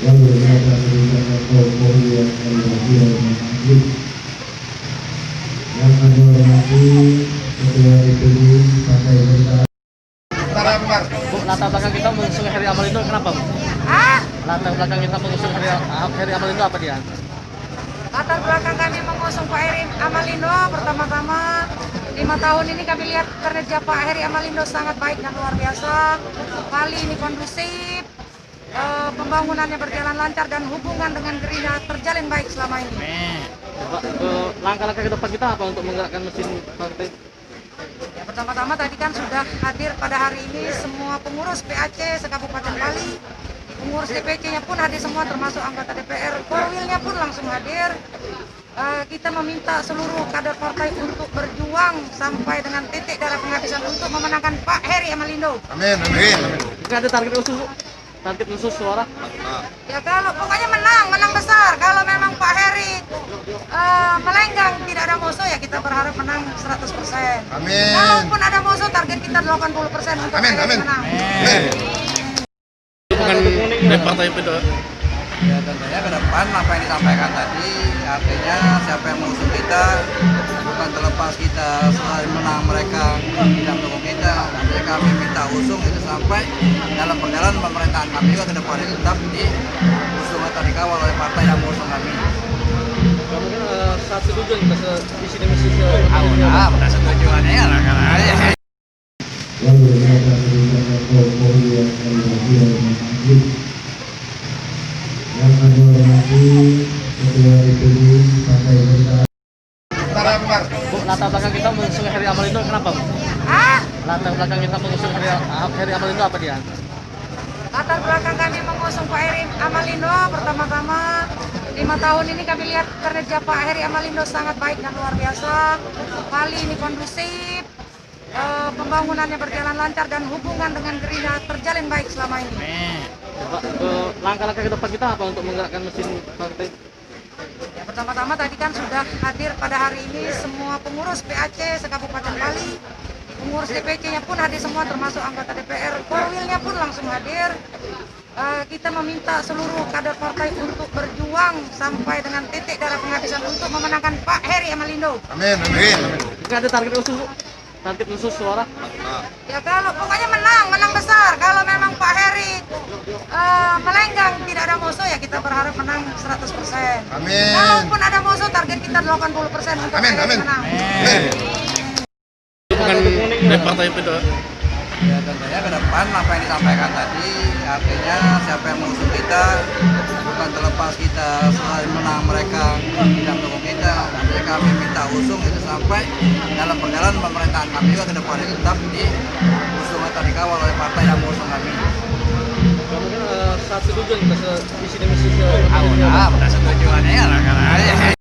Lalu mereka berikan Polri yang kami hormati dan menghormati, yang kami hormati Ketua DPD Partai Golkar. Bu, latar belakang kita mengusung Heri Amalindo kenapa, Bu? Latar belakang kita mengusung Heri Amalindo apa dia? Latar belakang kami mengusung Pak Heri Amalindo, pertama-tama 5 tahun ini kami lihat kerja Pak Heri Amalindo sangat baik dan luar biasa. Bali ini kondusif, pembangunannya berjalan lancar dan hubungan dengan Gerindra terjalin baik selama ini. Langkah-langkah ke depan kita apa untuk menggerakkan mesin partai? Ya, pertama-tama tadi kan sudah hadir pada hari ini semua pengurus PAC se-Kabupaten Bali, pengurus DPC-nya pun hadir semua termasuk anggota DPR, Korwilnya pun langsung hadir. Kita meminta seluruh kader partai untuk berjuang sampai dengan titik darah penghabisan untuk memenangkan Pak Heri Amalindo. Amin, amin. Jika ada target khusus, Bu? Target khusus suara? Ya kalau pokoknya menang besar. Kalau memang Pak Heri melenggang tidak ada musuh ya kita berharap menang 100%. Amin. Kalaupun ada musuh target kita 80% untuk Amin, Heri amin. menang. Bukan dari partai itu. Ya tentunya ke depan apa yang disampaikan tadi, artinya siapa yang mengusung kita bukan terlepas kita selain menang mereka tidak mendukung kita, artinya kami minta usung itu sampai dalam perjalanan pemerintahan kami juga ke depan itu tetap diusung atau dikawal oleh partai yang mengusung kami. Mungkin satu tujuan kita visi dan misi Bukan setujuannya ya lah. Lalu mereka berikan Polri yang kami hormati dan menghormati, yang kami hormati Ketua DPD Partai Golkar. Bu, latar belakang kita mengusung Heri Amalindo kenapa, Bu? Latar belakang kita mengusung Heri Amalindo apa dia? Latar belakang kami mengusung Pak Heri Amalindo, pertama-tama 5 tahun ini kami lihat kerja Pak Heri Amalindo sangat baik dan luar biasa. Bali ini kondusif, pembangunannya berjalan lancar dan hubungan dengan Gerindra terjalin baik selama ini. Langkah-langkah ke depan kita apa untuk menggerakkan mesin partai? Ya, pertama-tama tadi kan sudah hadir pada hari ini semua pengurus PAC se-Kabupaten Bali, pengurus DPC-nya pun hadir semua termasuk anggota DPR, Korwilnya pun langsung hadir. Kita meminta seluruh kader partai untuk berjuang sampai dengan titik darah penghabisan untuk memenangkan Pak Heri Amalindo. Amin, amin. Jika ada target khusus, Bu? Target khusus suara? Ya kalau pokoknya menang besar. Kalau memang Pak Heri melenggang tidak ada musuh ya kita berharap menang 100%. Amin. Kalaupun ada musuh target kita 80% untuk Amin, Heri amin. menang. Bukan dari partai itu. Ya tentunya ke depan apa yang disampaikan tadi, artinya siapa yang mengusung kita bukan terlepas kita selain menang mereka tidak mendukung kita, artinya kami minta usung itu sampai dalam perjalanan pemerintahan kami juga ke depan itu tetap diusung atau dikawal oleh partai yang mengusung kami. Mungkin satu tujuan kita visi dan misi Bukan setujuannya ya lah.